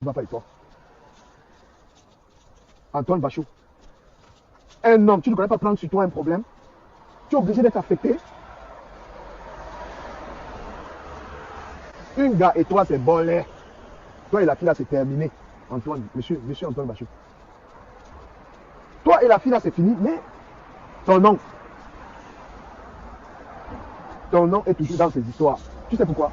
va pas et toi. Antoine Bachot. Un homme, tu ne connais pas prendre sur toi un problème. Tu es obligé d'être affecté. Une gars et toi, c'est bon l'air. Toi et la fille là, c'est terminé. Antoine, monsieur Antoine Bachot. Toi et la fille là, c'est fini, mais ton nom est toujours dans ces histoires. Tu sais pourquoi?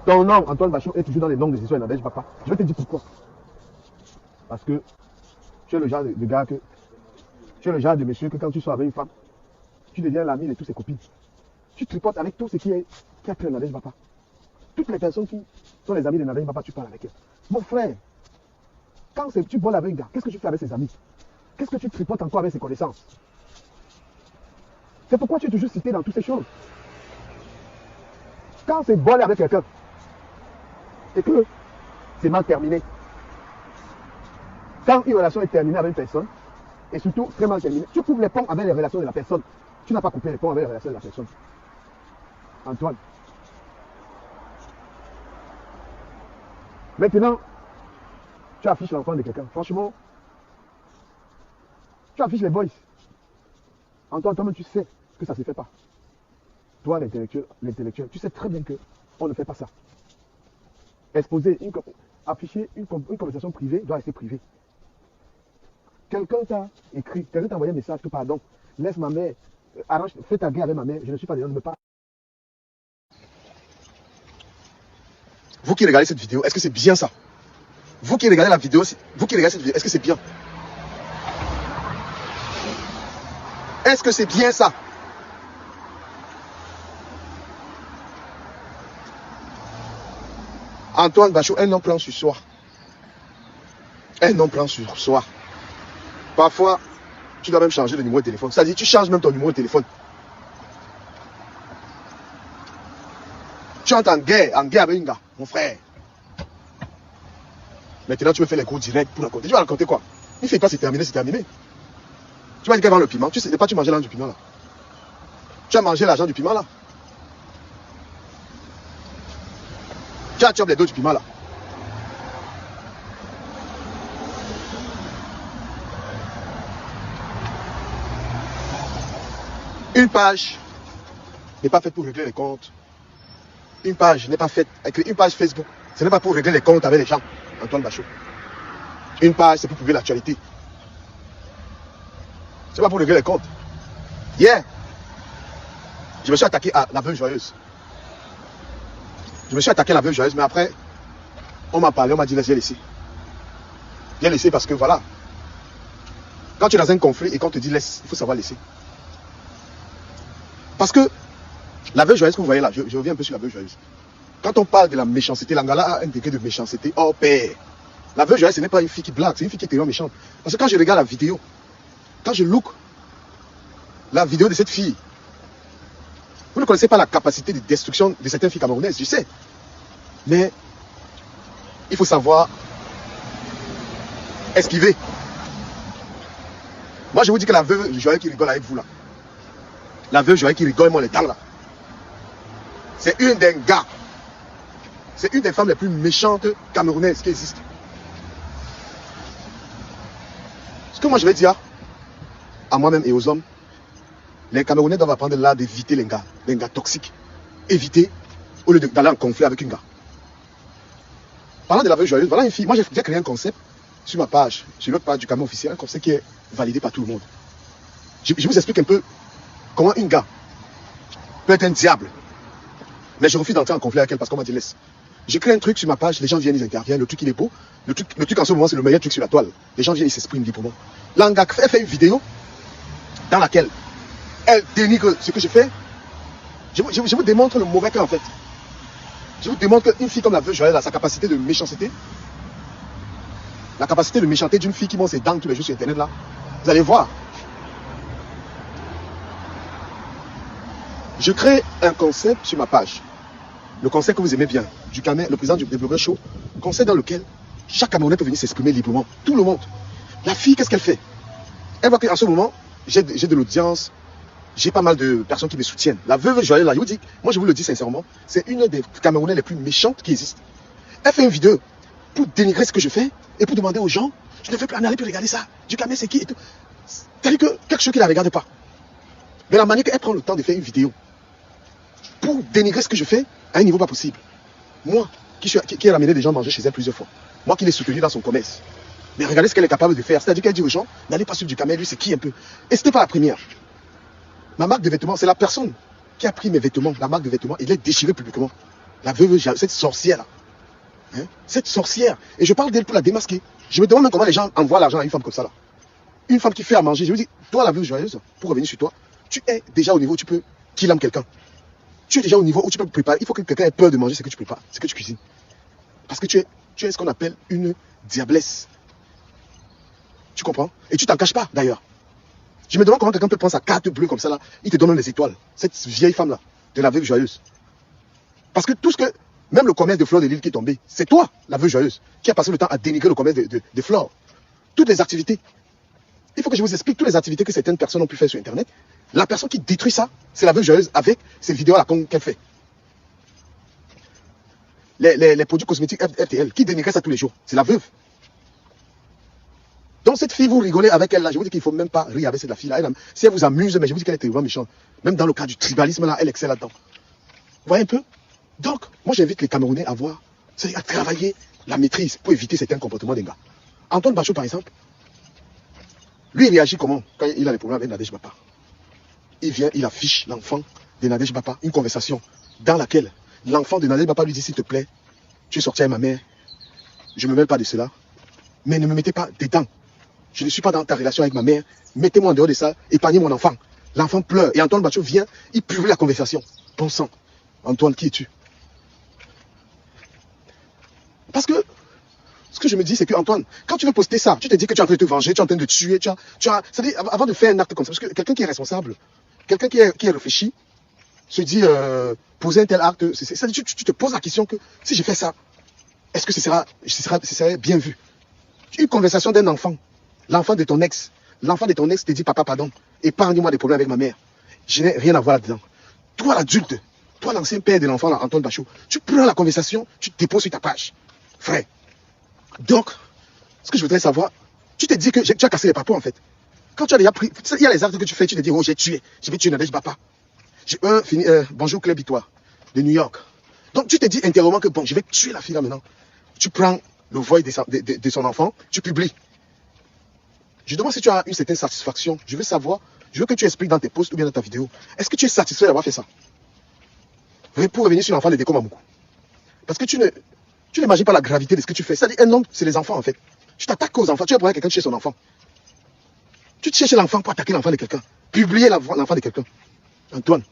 Ton nom, Antoine Bachot, est toujours dans les noms des histoires de Nadège Papa. Je vais te dire pourquoi. Parce que tu es le genre de gars que. Tu es le genre de monsieur que quand tu sors avec une femme, tu deviens l'ami de toutes ses copines. Tu tripotes avec tout ce qui a pris Nadège Papa. Toutes les personnes qui sont les amis de Nadège Papa, tu parles avec eux. Mon frère, quand tu bois avec un gars, qu'est-ce que tu fais avec ses amis? Qu'est-ce que tu tripotes encore avec ses connaissances? C'est pourquoi tu es toujours cité dans toutes ces choses. Quand c'est bon avec quelqu'un, c'est que c'est mal terminé. Quand une relation est terminée avec une personne, et surtout très mal terminée, tu coupes les ponts avec les relations de la personne. Tu n'as pas coupé les ponts avec les relations de la personne. Antoine. Maintenant, tu affiches l'enfant de quelqu'un. Franchement, tu affiches les boys. Antoine, toi-même, tu sais que ça ne se fait pas. Toi, l'intellectuel, tu sais très bien qu'on ne fait pas ça. Afficher une conversation privée doit rester privée. Quelqu'un t'a écrit, quelqu'un t'a envoyé un message que pardon, laisse ma mère, fais ta guerre avec ma mère, je ne suis pas dedans, ne me parle. Vous qui regardez cette vidéo, est-ce que c'est bien ça? Vous qui regardez la vidéo, est-ce que c'est bien? Est-ce que c'est bien ça? Antoine Bachot, un homme prend sur soi. Un homme prend sur soi. Parfois, tu dois même changer de numéro de téléphone. C'est-à-dire, tu changes même ton numéro de téléphone. Tu entres en guerre avec un gars, mon frère. Maintenant, tu veux faire les cours directs pour raconter. Tu vas raconter quoi? Il fait pas, c'est terminé, c'est terminé. Tu vas dire qu'elle vend le piment. Tu sais pas, tu mangeais l'argent du piment là. Tu as mangé l'argent du piment là. Tu as les dos du piment là. Une page n'est pas faite pour régler les comptes. Une page n'est pas faite. Une page Facebook, ce n'est pas pour régler les comptes avec les gens. Antoine Bachot. Une page, c'est pour publier l'actualité. C'est pas pour régler les comptes. Hier, je me suis attaqué à la veuve joyeuse. Mais après, on m'a parlé, on m'a dit laisse, j'ai laissé. J'ai laissé parce que voilà. Quand tu es dans un conflit et qu'on te dit laisse, il faut savoir laisser. Parce que la veuve joyeuse que vous voyez là, je reviens un peu sur la veuve joyeuse. Quand on parle de la méchanceté, l'Angala a un degré de méchanceté. Oh père, la veuve joyeuse, ce n'est pas une fille qui blague, c'est une fille qui est tellement méchante. Parce que quand je regarde la vidéo, quand je look la vidéo de cette fille, vous ne connaissez pas la capacité de destruction de certaines filles camerounaises, je sais. Mais il faut savoir esquiver. Moi, je vous dis que la veuve joyeuse qui rigole avec vous là, la veuve joyeuse qui rigole moi les dents là, c'est une des gars. C'est une des femmes les plus méchantes camerounaises qui existent. Ce que moi je vais dire à moi-même et aux hommes, les Camerounais doivent apprendre l'art d'éviter les gars toxiques. Éviter au lieu d'aller en conflit avec une gars. Parlant de la veuve joyeuse, voilà une fille. Moi j'ai créé un concept sur ma page, sur l'autre page du Cameroun officiel, un concept qui est validé par tout le monde. Je vous explique un peu comment une gars peut être un diable. Mais je refuse d'entrer en conflit avec elle parce qu'on m'a dit laisse. J'ai créé un truc sur ma page, les gens viennent, ils interviennent, le truc il est beau. Le truc en ce moment c'est le meilleur truc sur la toile. Les gens viennent, ils s'expriment librement. L'Anga fait une vidéo dans laquelle elle dénigre ce que je fais. Je vous démontre le mauvais cas en fait. Je vous démontre qu'une fille comme la veuve joyeuse a sa capacité de méchanceté. La capacité de méchanceté d'une fille qui monte ses dents tous les jours sur internet là. Vous allez voir. Je crée un concept sur ma page. Le concept que vous aimez bien, le président du développeur show, concept dans lequel chaque Camerounais peut venir s'exprimer librement. Tout le monde. La fille, qu'est-ce qu'elle fait? Elle voit qu'en ce moment, j'ai de l'audience j'ai pas mal de personnes qui me soutiennent. La veuve joyeuse, là, je vous dis, moi je vous le dis sincèrement, c'est une des Camerounais les plus méchantes qui existent. Elle fait une vidéo pour dénigrer ce que je fais et pour demander aux gens, je ne veux plus en aller plus regarder ça. Du Cameroun, c'est qui et tout. C'est-à-dire que quelque chose qui ne la regarde pas. Mais la manière qu'elle prend le temps de faire une vidéo pour dénigrer ce que je fais à un niveau pas possible. Moi, qui ai ramené des gens manger chez elle plusieurs fois. Moi qui l'ai soutenu dans son commerce. Mais regardez ce qu'elle est capable de faire. C'est-à-dire qu'elle dit aux gens, n'allez pas suivre du Cameroun, lui c'est qui un peu. Et ce n'était pas la première. Ma marque de vêtements, c'est la personne qui a pris mes vêtements, la marque de vêtements, et l'a déchiré publiquement. La veuve, cette sorcière-là. Hein? Cette sorcière. Et je parle d'elle pour la démasquer. Je me demande même comment les gens envoient l'argent à une femme comme ça là. Une femme qui fait à manger. Je vous dis, toi la veuve joyeuse, pour revenir sur toi, tu es déjà au niveau où tu peux kill quelqu'un. Tu es déjà au niveau où tu peux préparer. Il faut que quelqu'un ait peur de manger ce que tu prépares, ce que tu cuisines. Parce que tu es ce qu'on appelle une diablesse. Tu comprends? Et tu t'en caches pas d'ailleurs. Je me demande comment quelqu'un peut prendre sa carte bleue comme ça là, il te donne des étoiles. Cette vieille femme là, de la veuve joyeuse. Parce que tout ce que, même le commerce de Flore de Lille qui est tombé, c'est toi, la veuve joyeuse, qui a passé le temps à dénigrer le commerce de Flore. Toutes les activités. Il faut que je vous explique toutes les activités que certaines personnes ont pu faire sur Internet. La personne qui détruit ça, c'est la veuve joyeuse avec ces vidéos-là qu'elle fait. Les produits cosmétiques RTL, qui dénigrait ça tous les jours, c'est la veuve. Donc cette fille, vous rigolez avec elle là, je vous dis qu'il ne faut même pas rire avec cette fille là. Si elle vous amuse, mais je vous dis qu'elle est terriblement méchante. Même dans le cas du tribalisme là, elle excelle là-dedans. Vous voyez un peu? Donc, moi j'invite les Camerounais à voir, c'est-à-dire à travailler la maîtrise pour éviter certains comportements des gars. Antoine Bachot par exemple, lui il réagit comment quand il a des problèmes avec Nadège Bapa? Il vient, il affiche l'enfant de Nadège Bapa, une conversation dans laquelle l'enfant de Nadège Bapa lui dit s'il te plaît, tu es sorti avec ma mère, je ne me mêle pas de cela, mais ne me mettez pas dedans. Je ne suis pas dans ta relation avec ma mère, mettez-moi en dehors de ça, épargnez mon enfant. L'enfant pleure et Antoine Bachot vient, il publie la conversation. Bon sang, Antoine, qui es-tu? Parce que ce que je me dis, c'est que Antoine, quand tu veux poster ça, tu te dis que tu es en train de te venger, tu es en train de tuer, c'est-à-dire, avant de faire un acte comme ça, parce que quelqu'un qui est responsable, quelqu'un qui est réfléchi, se dit, poser un tel acte, c'est-à-dire, tu te poses la question que, si je fais ça, est-ce que ce serait bien vu? Une conversation d'un enfant, l'enfant de ton ex te dit, papa, pardon, épargne-moi des problèmes avec ma mère. Je n'ai rien à voir là-dedans. Toi, l'adulte, toi, l'ancien père de l'enfant, Antoine Bachot, tu prends la conversation, tu te déposes sur ta page. Frère. Donc, ce que je voudrais savoir, tu te dis que tu as cassé les papos en fait. Quand tu as déjà pris, il y a les actes que tu fais, tu te dis, oh, j'ai tué, je vais tuer Nadège Bapa. Bonjour Claire Bitois, de New York. Donc, tu te dis intérieurement que bon, je vais tuer la fille là maintenant. Tu prends le voile de son enfant, tu publies. Je demande si tu as une certaine satisfaction. Je veux savoir, je veux que tu expliques dans tes posts ou bien dans ta vidéo. Est-ce que tu es satisfait d'avoir fait ça? Pour revenir sur l'enfant de Déco Mamoukou. Parce que tu n'imagines pas la gravité de ce que tu fais. C'est-à-dire, un homme, c'est les enfants en fait. Tu t'attaques aux enfants, tu vas prendre quelqu'un chez son enfant. Tu te cherches l'enfant pour attaquer l'enfant de quelqu'un. Publier l'enfant de quelqu'un. Antoine.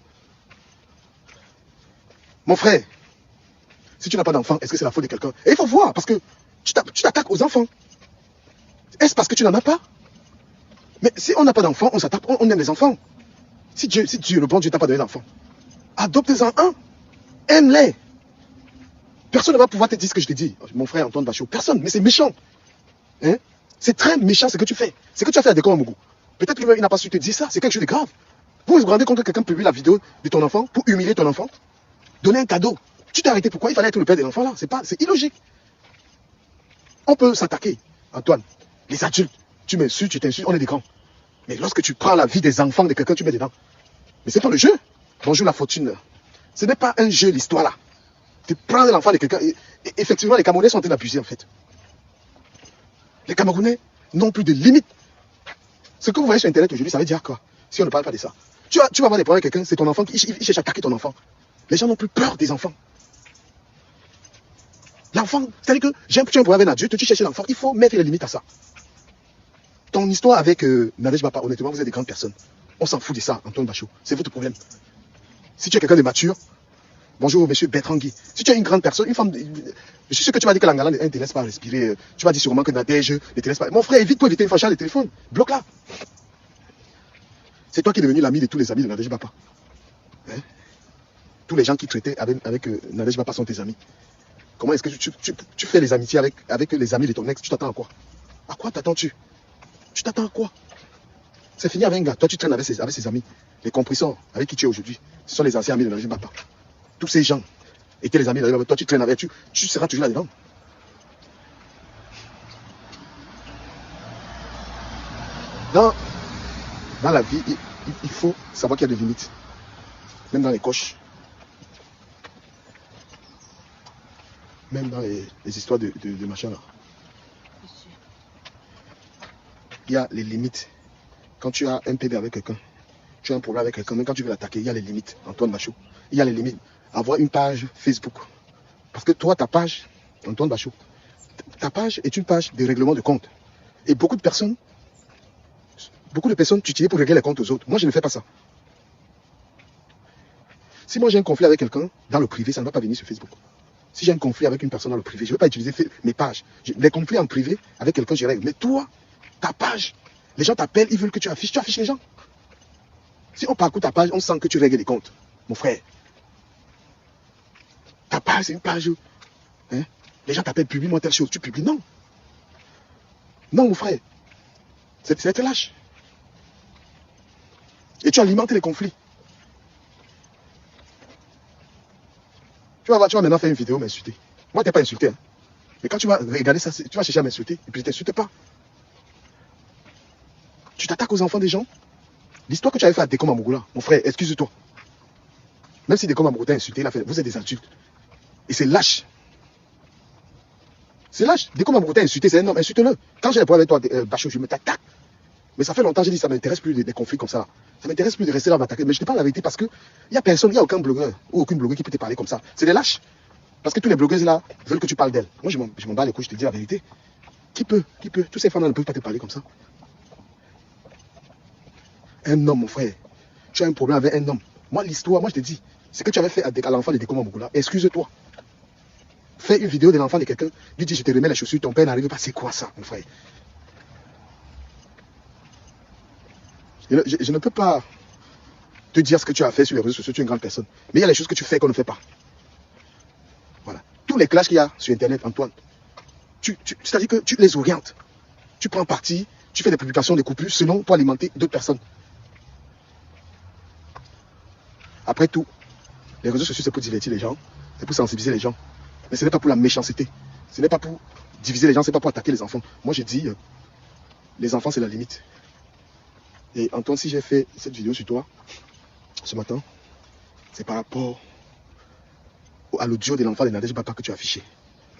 Mon frère, si tu n'as pas d'enfant, est-ce que c'est la faute de quelqu'un? Et il faut voir, parce que tu t'attaques aux enfants. Est-ce parce que tu n'en as pas? Mais si on n'a pas d'enfant, on s'attaque, on aime les enfants. Si Dieu, le bon Dieu t'a pas donné d'enfant, adopte-en un. Aime-les. Personne ne va pouvoir te dire ce que je te dis, mon frère Antoine Bachot. Personne, mais c'est méchant. Hein? C'est très méchant ce que tu fais. Ce que tu as fait à Déco Mamoukou. Peut-être qu'il n'a pas su te dire ça, c'est quelque chose de grave. Vous vous rendez compte que quelqu'un publie la vidéo de ton enfant pour humilier ton enfant? Donner un cadeau. Tu t'es arrêté pourquoi? Il fallait être le père de l'enfant là. C'est illogique. On peut s'attaquer, Antoine. Les adultes, tu m'insultes, tu t'insultes, on est des grands. Mais lorsque tu prends la vie des enfants de quelqu'un, tu mets dedans. Mais c'est pas le jeu. Bonjour la fortune. Ce n'est pas un jeu l'histoire là. Tu prends l'enfant de quelqu'un. Et effectivement, les Camerounais sont en train d'abuser en fait. Les Camerounais n'ont plus de limites. Ce que vous voyez sur Internet aujourd'hui, ça veut dire quoi? Si on ne parle pas de ça. Tu vas avoir des problèmes avec quelqu'un, c'est ton enfant qui cherche à attaquer ton enfant. Les gens n'ont plus peur des enfants. L'enfant, c'est-à-dire que tu as un problème avec un adulte, tu cherches l'enfant, il faut mettre les limites à ça. Ton histoire avec Nadège Bapa, honnêtement, vous êtes des grandes personnes. On s'en fout de ça, Antoine Bachot. C'est votre problème. Si tu es quelqu'un de mature, bonjour monsieur Bertrand Guy. Si tu es une grande personne, une femme, je suis sûr que tu vas dire que l'Angala ne te laisse pas respirer. Tu vas dire sûrement que Nadège ne te laisse pas. Mon frère, évite pour éviter une fâche le téléphone. Bloque-la. C'est toi qui es devenu l'ami de tous les amis de Nadège Bapa. Hein? Tous les gens qui traitaient avec Nadège Bapa sont tes amis. Comment est-ce que tu fais les amitiés avec les amis de ton ex? Tu t'attends à quoi? À quoi t'attends-tu? Tu t'attends à quoi? C'est fini avec un gars. Toi, tu traînes avec ses amis. Les compresseurs avec qui tu es aujourd'hui. Ce sont les anciens amis de Nadej Bapa. Tous ces gens étaient les amis de Nadej Bapa. Toi, tu traînes avec. Tu seras toujours là-dedans. Dans la vie, il faut savoir qu'il y a des limites. Même dans les coches. Même dans les histoires de machin là. Il y a les limites. Quand tu as un PB avec quelqu'un, tu as un problème avec quelqu'un, même quand tu veux l'attaquer, il y a les limites, Antoine Bachot. Il y a les limites. Avoir une page Facebook. Parce que toi, ta page, Antoine Bachot, ta page est une page de règlement de compte. Et beaucoup de personnes t'utilisent pour régler les comptes aux autres. Moi, je ne fais pas ça. Si moi j'ai un conflit avec quelqu'un dans le privé, ça ne va pas venir sur Facebook. Si j'ai un conflit avec une personne dans le privé, je ne vais pas utiliser mes pages. Les conflits en privé avec quelqu'un, je règle. Mais toi, ta page, les gens t'appellent, ils veulent que tu affiches les gens. Si on parcourt ta page, on sent que tu règles les comptes, mon frère. Ta page, c'est une page. Hein? Les gens t'appellent, publie-moi telle chose. Tu publies, non. Non, mon frère. C'est être lâche. Et tu alimentes les conflits. Tu vas maintenant faire une vidéo m'insulter. Moi, tu n'es pas insulté. Hein. Mais quand tu vas regarder ça, tu vas chercher à m'insulter. Et puis, je ne t'insulte pas. Tu t'attaques aux enfants des gens. L'histoire que tu avais fait à Décom Amougoula, mon frère, excuse-toi. Même si Décom Amougoula t'a insulté, il a fait, vous êtes des adultes. Et c'est lâche. C'est lâche. Décom Amougoula t'a insulté, c'est un homme, insulte-le. Quand j'ai des problèmes avec toi, Bachot, je me t'attaque. Mais ça fait longtemps que j'ai dit, ça ne m'intéresse plus des conflits comme ça. Ça ne m'intéresse plus de rester là, m'attaquer. Mais je te parle la vérité parce qu'il n'y a personne, il n'y a aucun blogueur ou aucune blogueuse qui peut te parler comme ça. C'est des lâches. Parce que tous les blogueuses là veulent que tu parles d'elles. Moi, je m'en bats les couilles, je te dis la vérité. Qui peut? Tous ces femmes là ne peuvent pas te parler comme ça. Un homme, mon frère. Tu as un problème avec un homme. Moi, l'histoire, moi, je te dis, ce que tu avais fait à l'enfant de Décom Amougoula, excuse-toi. Fais une vidéo de l'enfant de quelqu'un, lui dis, je te remets les chaussures, ton père n'arrive pas. C'est quoi ça, mon frère? Je ne peux pas te dire ce que tu as fait sur les réseaux sociaux, tu es une grande personne. Mais il y a les choses que tu fais qu'on ne fait pas. Voilà. Tous les clashs qu'il y a sur Internet, Antoine, c'est-à-dire que tu les orientes. Tu prends parti, tu fais des publications, des coupures, selon pour alimenter d'autres personnes. Après tout, les réseaux sociaux, c'est pour divertir les gens, c'est pour sensibiliser les gens. Mais ce n'est pas pour la méchanceté. Ce n'est pas pour diviser les gens, ce n'est pas pour attaquer les enfants. Moi, j'ai dit, les enfants, c'est la limite. Et Antoine, si j'ai fait cette vidéo sur toi, ce matin, c'est par rapport à l'audio de l'enfant de Nadej Bapa que tu as affiché.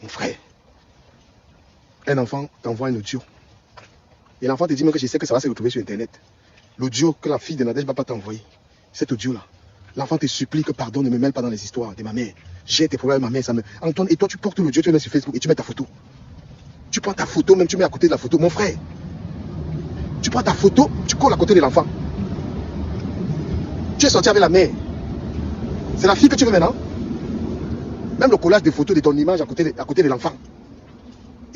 Mon frère, un enfant t'envoie un audio. Et l'enfant te dit même que je sais que ça va se retrouver sur Internet. L'audio que la fille de Nadej Bapa t'a envoyé, cet audio-là, l'enfant te supplie que pardon, ne me mêle pas dans les histoires de ma mère. J'ai tes problèmes avec ma mère. Antoine, et toi, tu portes l'audio, tu le mets sur Facebook et tu mets ta photo. Tu prends ta photo, même tu mets à côté de la photo. Mon frère, tu prends ta photo, tu colles à côté de l'enfant. Tu es sorti avec la mère. C'est la fille que tu veux maintenant. Même le collage de photos de ton image à côté de l'enfant.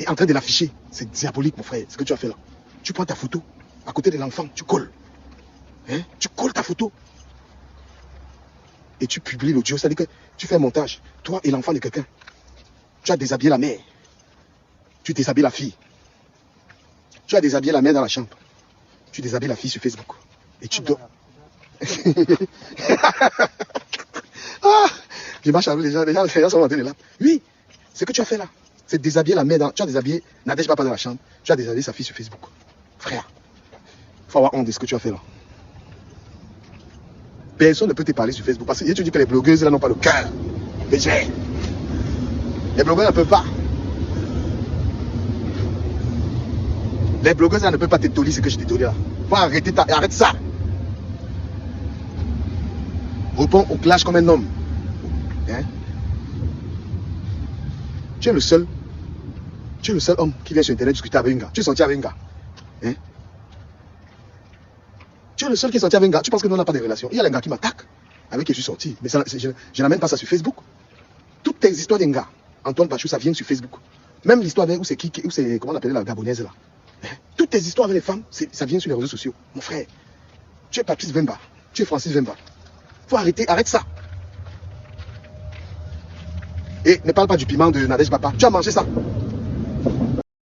Et en train de l'afficher. C'est diabolique, mon frère, ce que tu as fait là. Tu prends ta photo à côté de l'enfant, tu colles. Hein? Tu colles ta photo. Et tu publies l'audio. C'est-à-dire que tu fais un montage. Toi et l'enfant de quelqu'un. Tu as déshabillé la mère. Tu déshabilles la fille. Tu as déshabillé la mère dans la chambre. Tu déshabilles la fille sur Facebook. Et tu dors. Ah, je marche avec les gens sont en train de là. Oui, ce que tu as fait là, c'est déshabiller la mère. Tu as déshabillé Nadej Bapa dans la chambre. Tu as déshabillé sa fille sur Facebook. Frère, il faut avoir honte de ce que tu as fait là. Personne ne peut te parler sur Facebook. Parce que tu dis que les blogueuses là n'ont pas le cœur. Mais les blogueurs ne peuvent pas. Les blogueuses là ne peuvent pas te tolérer ce que je t'ai donné là. Faut arrêter arrête ça. Réponds au clash comme un homme. Hein? Tu es le seul homme qui vient sur Internet discuter avec un gars. Tu es sorti avec un gars. Hein? Tu es le seul qui est sorti avec un gars. Tu penses que nous on n'a pas de relation. Il y a un gars qui m'attaque avec qui je suis sorti. Mais ça, je n'amène pas ça sur Facebook. Toutes tes histoires d'un gars, Antoine Bachot, ça vient sur Facebook. Même l'histoire avec où c'est comment on appelle la Gabonaise là. Hein? Toutes tes histoires avec les femmes, ça vient sur les réseaux sociaux. Mon frère, tu es Patrice Vemba. Tu es Francis Vemba. Faut arrêter, arrête ça. Et ne parle pas du piment de Nadej Bapa. Tu as mangé ça.